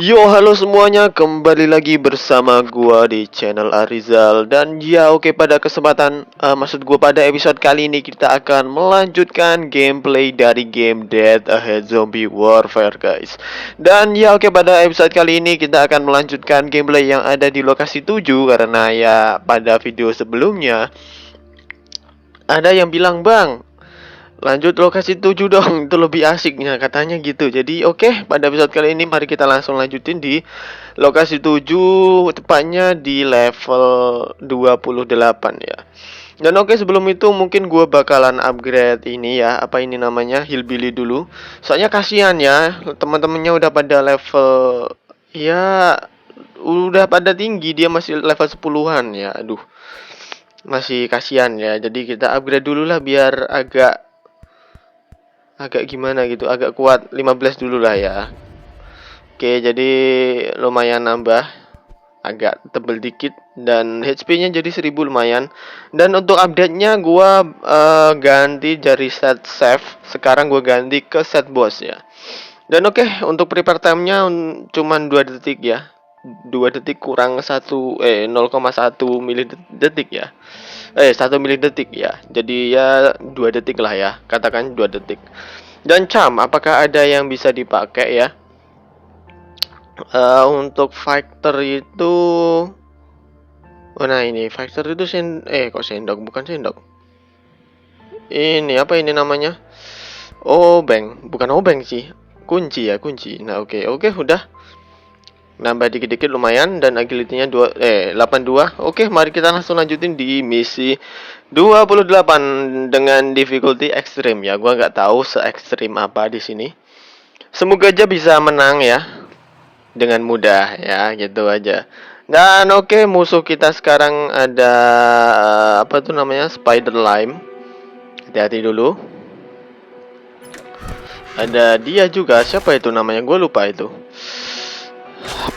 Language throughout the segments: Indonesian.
Yo, halo semuanya, kembali lagi bersama gua di channel Arizal. Dan ya, oke, pada kesempatan maksud gua pada episode kali ini kita akan melanjutkan gameplay dari game Dead Ahead Zombie Warfare, guys. Dan ya, oke, pada episode kali ini kita akan melanjutkan gameplay yang ada di lokasi 7 karena ya pada video sebelumnya ada yang bilang, "Bang, lanjut lokasi 7 dong, itu lebih asiknya," katanya gitu. Jadi oke, pada episode kali ini mari kita langsung lanjutin di lokasi 7, tepatnya di level 28 ya. Dan oke, sebelum itu mungkin gua bakalan upgrade ini ya, apa ini namanya, Hillbilly dulu. Soalnya kasihan ya, teman-temannya udah pada level ya udah pada tinggi, dia masih level 10-an ya. Aduh, masih kasihan ya. Jadi kita upgrade dulu lah biar agak agak gimana gitu, agak kuat 15 dulu lah ya. Oke, jadi lumayan nambah, agak tebel dikit dan HP-nya jadi 1000 lumayan. Dan untuk update-nya gua ganti dari set save, sekarang gua ganti ke set boss ya. Dan oke, untuk prepare time-nya cuman 2 detik ya. 2 detik kurang 0,1 mili detik ya. 1 mili detik ya. Jadi ya 2 detik lah ya. Katakan 2 detik. Dan apakah ada yang bisa dipakai ya? Untuk fighter itu, oh nah ini fighter itu kok sendok, bukan sendok. Ini apa ini namanya? Obeng, bukan obeng sih. Kunci ya, kunci. Nah, oke, udah. Nambah dikit-dikit lumayan dan agility-nya 82. Oke, mari kita langsung lanjutin di misi 28 dengan difficulty ekstrim ya. Gua nggak tahu se ekstrim apa di sini. Semoga aja bisa menang ya dengan mudah ya, gitu aja. Dan oke, musuh kita sekarang ada apa tuh namanya, Spider Lime. Hati-hati dulu. Ada dia juga, siapa itu namanya? Gue lupa itu.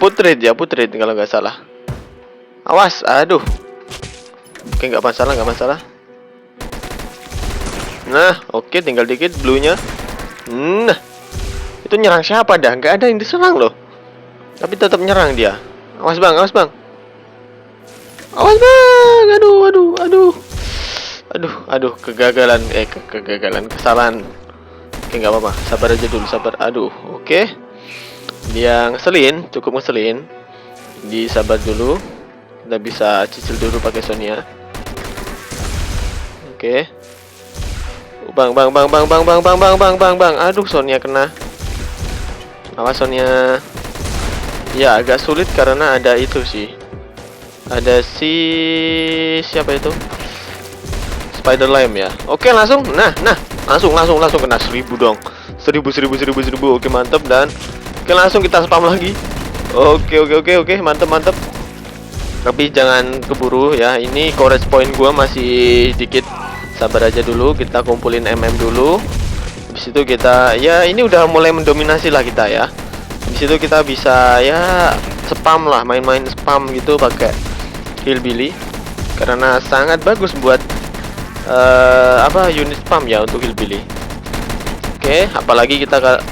Putrid ya, Putrid kalau nggak salah. Awas, aduh. Oke, nggak masalah, nggak masalah. Nah, oke, tinggal dikit blue-nya. Nah, itu nyerang siapa dah? Nggak ada yang diserang loh. Tapi tetap nyerang dia. Awas bang, awas bang. Awas bang. Aduh, kegagalan. Kegagalan, kesalahan. Oke, nggak apa-apa. Sabar aja dulu, sabar. Aduh, oke. Dia ngeselin, cukup ngeselin. Disabar dulu. Kita bisa cicil dulu pakai Sonya. Oke. Bang. Aduh, Sonya kena. Awas Sonya. Ya, agak sulit karena ada itu sih. Ada siapa itu? Spider Lime ya. Oke, langsung. Nah, langsung kena 1000 dong. 1000. Oke, mantap. Dan oke, langsung kita spam lagi. Oke, mantap. Tapi jangan keburu ya. Ini courage point gua masih dikit. Sabar aja dulu, kita kumpulin dulu. Habis itu kita ya ini udah mulai mendominasi lah kita ya. Di situ kita bisa ya spam lah, main-main spam gitu pakai Hillbilly karena sangat bagus buat unit spam ya untuk Hillbilly. Oke, apalagi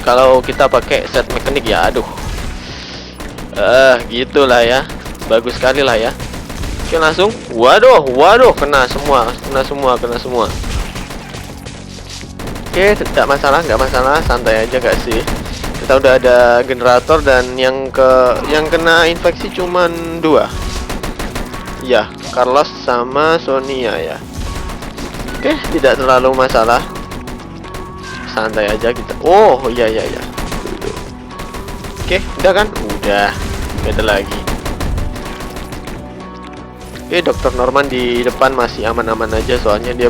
kalau kita pakai set mekanik ya, aduh. Gitulah ya. Bagus sekali lah ya. Oke, langsung. Waduh, kena semua. Oke, nggak masalah, santai aja gak sih? Kita udah ada generator dan yang kena infeksi cuman 2. Ya, Carlos sama Sonia ya. Oke, tidak terlalu masalah. Santai aja kita. Oh, iya. Oke, udah kan? Udah. Beda lagi. Oke, Dr. Norman di depan masih aman-aman aja soalnya dia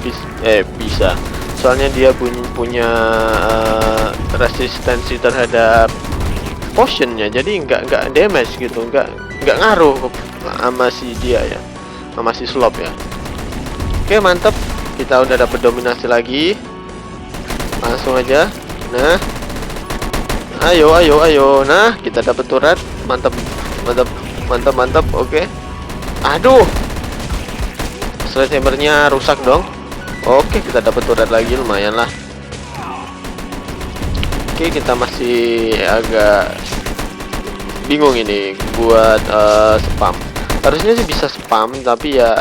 bisa. Soalnya dia punya resistensi terhadap potionnya, jadi nggak damage gitu, nggak ngaruh sama si dia ya, sama si slop ya. Oke, mantap, kita udah dapet dominasi lagi, langsung aja. Nah, ayo, nah kita dapet turret, mantap. Oke, aduh, sledgehammer-nya rusak dong. Oke, kita dapat turret lagi, lumayan lah. Oke, kita masih agak bingung ini buat spam. Harusnya sih bisa spam, tapi ya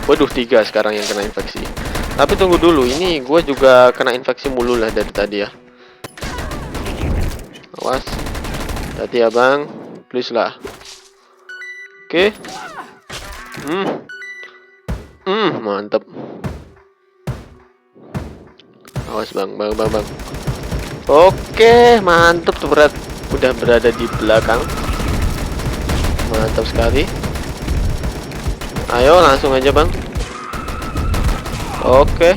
waduh 3 sekarang yang kena infeksi. Tapi tunggu dulu, ini gue juga kena infeksi mulu lah dari tadi ya. Awas, hati ya bang, please lah. Oke. Mantep. Awas bang. Oke, mantep tuh berat. Udah berada di belakang. Mantap sekali. Ayo langsung aja bang. Oke.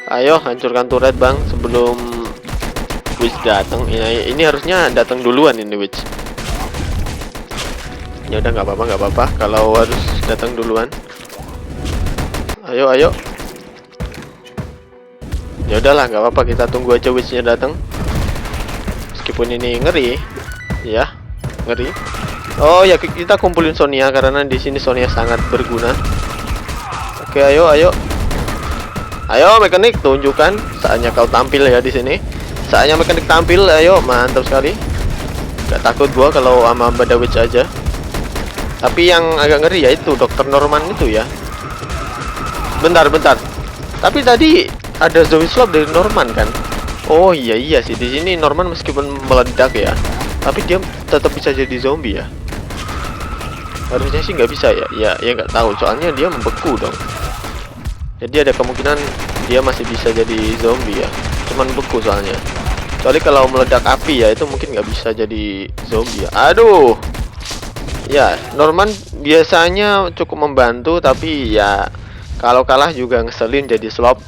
Ayo hancurkan turret bang sebelum Witch datang. Ini harusnya datang duluan ini Witch. Ya udah nggak apa-apa kalau harus datang duluan. Ayo. Ya udahlah nggak apa-apa, kita tunggu aja Witch-nya datang. Meskipun ini ngeri, ya ngeri. Oh ya, kita kumpulin Sonia karena di sini Sonia sangat berguna. Oke, ayo mekanik, tunjukkan saatnya kau tampil ya di sini. Saatnya mekanik tampil, ayo, mantap sekali. Gak takut gua kalau sama Bada Witch aja. Tapi yang agak ngeri ya itu Dr. Norman itu ya. Bentar. Tapi tadi ada zombie slop dari Norman kan? Oh iya sih, di sini Norman meskipun meledak ya, tapi dia tetap bisa jadi zombie ya. Harusnya sih nggak bisa ya nggak tahu, soalnya dia membeku dong. Jadi ada kemungkinan dia masih bisa jadi zombie ya, cuman beku soalnya. Kecuali kalau meledak api ya itu mungkin nggak bisa jadi zombie ya. Aduh. Ya, Norman biasanya cukup membantu, tapi ya kalau kalah juga ngeselin jadi slop.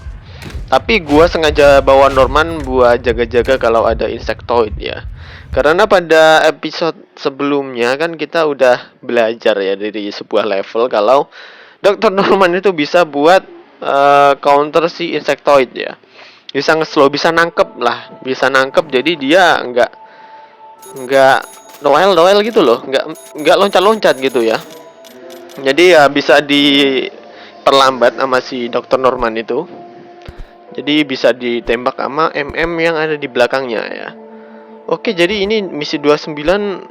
Tapi gua sengaja bawa Norman buat jaga-jaga kalau ada insectoid ya. Karena pada episode sebelumnya kan kita udah belajar ya dari sebuah level kalau Dr. Norman itu bisa buat counter si insectoid ya. Bisa nge-slow, bisa nangkep lah, bisa nangkep, jadi dia nggak Noel gitu loh, nggak loncat-loncat gitu ya. Jadi ya bisa diperlambat sama si Dr. Norman itu. Jadi bisa ditembak sama MM yang ada di belakangnya ya. Oke, jadi ini misi 29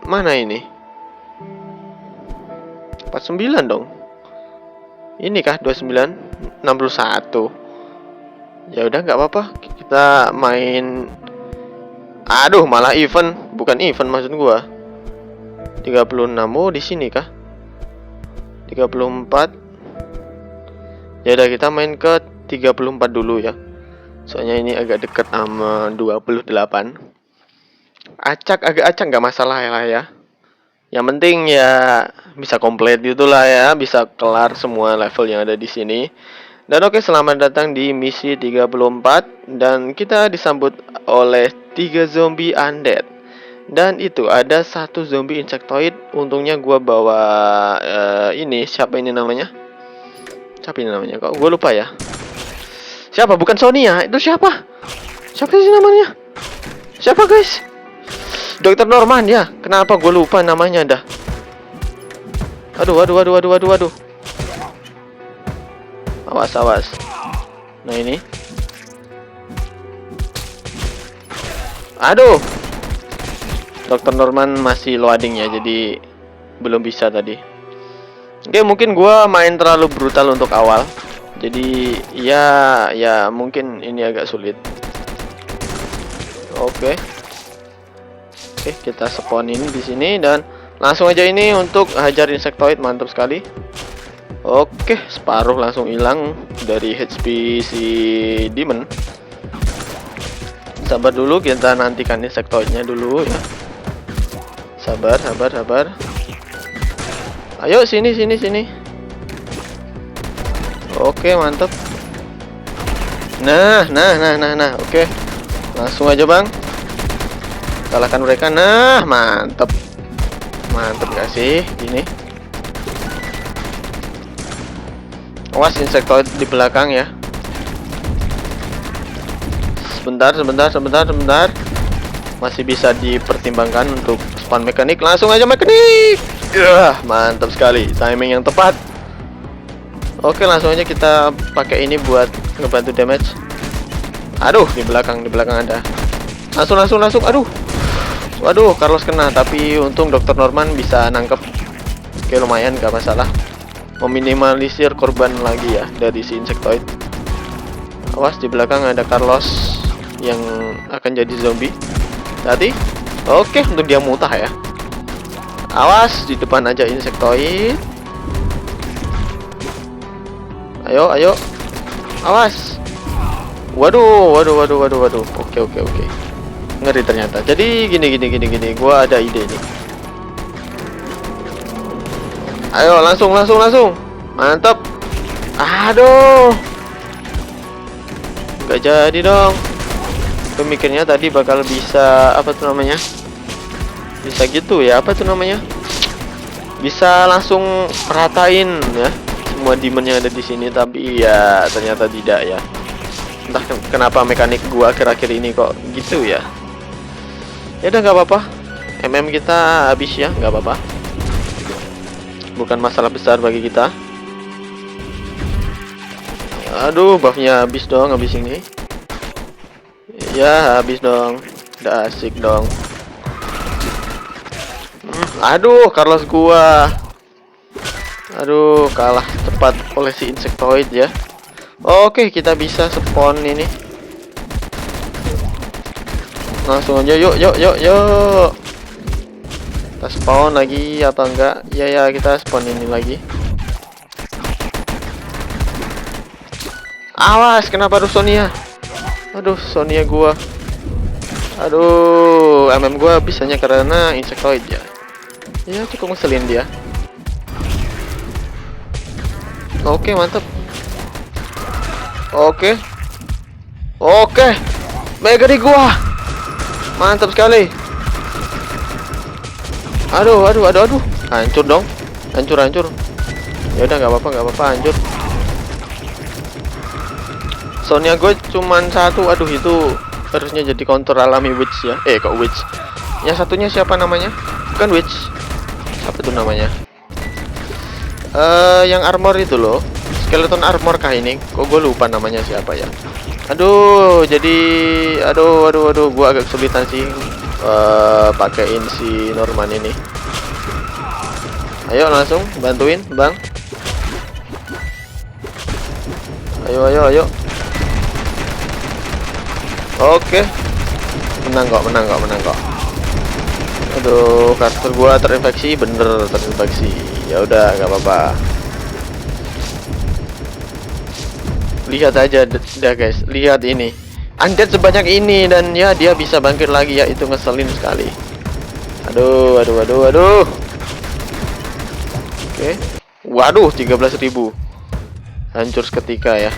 mana ini? 49 dong. Ini kah 29? 61. Ya udah nggak apa-apa. Kita main. Aduh, malah event, bukan event maksud gua. 36. Oh, di sini kah? 34. Ya udah kita main ke 34 dulu ya. Soalnya ini agak dekat sama 28. Agak acak nggak masalah ya. Yang penting ya bisa komplit gitulah ya, bisa kelar semua level yang ada di sini. Dan oke, selamat datang di misi 34 dan kita disambut oleh 3 zombie undead. Dan itu ada 1 zombie insectoid. Untungnya gua bawa ini, siapa ini namanya? Kok gua lupa ya. Siapa? Bukan Sonia. Itu siapa? Siapa sih namanya? Siapa guys? Dr. Norman ya. Kenapa gue lupa namanya dah. Aduh. Awas. Nah ini. Aduh. Dr. Norman masih loading ya, jadi belum bisa tadi. Oke, mungkin gue main terlalu brutal untuk awal. Jadi ya mungkin ini agak sulit. Oke, kita spawn ini di sini dan langsung aja ini untuk hajar insectoid, mantap sekali. Oke, separuh langsung hilang dari HP si demon. Sabar dulu, kita nantikan insectoidnya dulu ya. Sabar. Ayo sini. Oke, mantap. Nah. Oke. Langsung aja, Bang. Kalahkan mereka. Nah, mantap gak sih ini? Awas insectoid di belakang ya. Sebentar. Masih bisa dipertimbangkan untuk spawn mekanik. Langsung aja mekanik. Mantap sekali, timing yang tepat. Oke, langsung aja kita pakai ini buat ngebantu damage. Aduh, di belakang ada. Langsung. Aduh. Waduh, Carlos kena, tapi untung Dr. Norman bisa nangkep. Oke, lumayan, gak masalah. Meminimalisir korban lagi ya dari si Insectoid. Awas, di belakang ada Carlos yang akan jadi zombie. Tadi, oke, untuk dia mutah ya. Awas, di depan aja Insectoid. Ayo. Awas. Waduh. Oke. Ngeri ternyata. Jadi gini. Gua ada ide nih. Ayo, langsung. Mantap. Aduh. Gak jadi dong. Pemikirnya tadi bakal bisa apa tuh namanya? Bisa gitu ya, apa tuh namanya? Bisa langsung ratain ya semua demon yang ada di sini, tapi ya ternyata tidak ya. Entah kenapa mekanik gua akhir-akhir ini kok gitu ya. Ya udah, nggak apa-apa. Kita habis ya, nggak apa-apa. Bukan masalah besar bagi kita. Aduh, buffnya habis dong habis ini. Ya habis dong. Udah asik dong. Aduh, Carlos gua. Aduh, kalah cepat oleh si Insectoid ya. Oke, kita bisa spawn ini. Langsung aja, yuk. Kita spawn lagi apa enggak? Ya, kita spawn ini lagi. Awas, kenapa harus Sonia? Aduh, Sonia gua. Aduh, gua bisanya karena Insectoid ya. Ya, cukup ngeselin dia. Oke, mantap. Oke. Mega di gua. Mantap sekali. Aduh. Hancur dong. Hancur. Ya udah, nggak apa-apa, hancur. Soundnya gue cuman satu. Aduh, itu harusnya jadi counter alami witch ya. Kok witch? Yang satunya siapa namanya? Bukan witch. Apa tuh namanya? Yang armor itu loh. Skeleton armor kah ini? Kok gue lupa namanya siapa ya? Aduh, gua agak kesulitan sih pakein si Norman ini. Ayo langsung bantuin, Bang. Ayo. Oke. Menang kok. Aduh, karakter gua terinfeksi, bener terinfeksi. Ya udah, nggak apa-apa. Lihat aja dah guys, lihat ini. Undead sebanyak ini dan ya dia bisa bangkit lagi ya, itu ngeselin sekali. Aduh. Oke. Waduh, 13.000. Hancur seketika ya.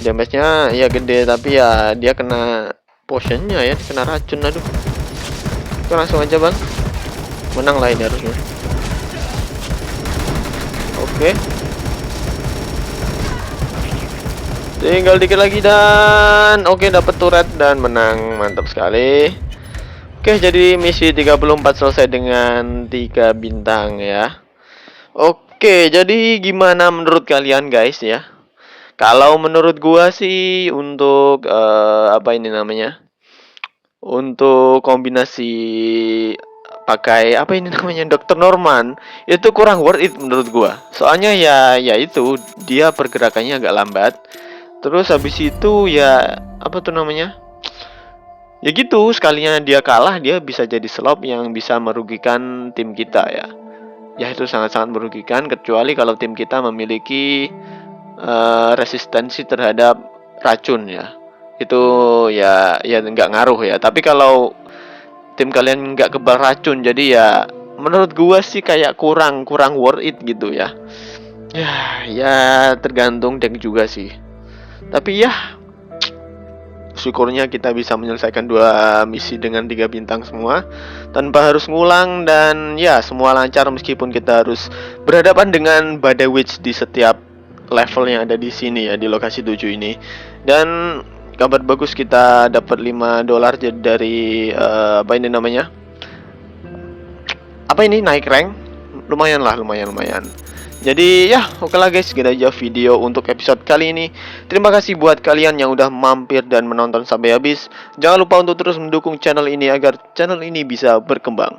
Damage-nya ya gede, tapi ya dia kena potionnya ya, kena racun. Aduh. Oke, langsung aja Bang. Menang lah ini harusnya. Oke. Tinggal dikit lagi dan oke, dapat turret dan menang. Mantap sekali. Oke, jadi misi 34 selesai dengan 3 bintang ya. Oke, jadi gimana menurut kalian guys ya? Kalau menurut gua sih untuk apa ini namanya? Untuk kombinasi pakai apa ini namanya Dr. Norman itu kurang worth it menurut gua. Soalnya ya itu dia pergerakannya agak lambat. Terus habis itu ya apa tuh namanya? Ya gitu, sekalinya dia kalah dia bisa jadi slop yang bisa merugikan tim kita ya. Ya itu sangat-sangat merugikan, kecuali kalau tim kita memiliki resistensi terhadap racun ya. Itu ya nggak ngaruh ya. Tapi kalau tim kalian nggak kebal racun, jadi ya menurut gua sih kayak kurang worth it gitu ya. Ya tergantung deck juga sih. Tapi ya syukurnya kita bisa menyelesaikan 2 misi dengan 3 bintang semua tanpa harus ngulang, dan ya semua lancar meskipun kita harus berhadapan dengan badai witch di setiap level yang ada di sini ya, di lokasi 7 ini. Dan kabar bagus, kita dapat $5 dari apa ini namanya? Apa ini naik rank? Lumayan. Jadi ya, oke lah guys, segitu aja video untuk episode kali ini. Terima kasih buat kalian yang udah mampir dan menonton sampai habis. Jangan lupa untuk terus mendukung channel ini agar channel ini bisa berkembang.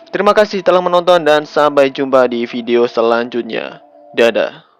Terima kasih telah menonton dan sampai jumpa di video selanjutnya. Dadah.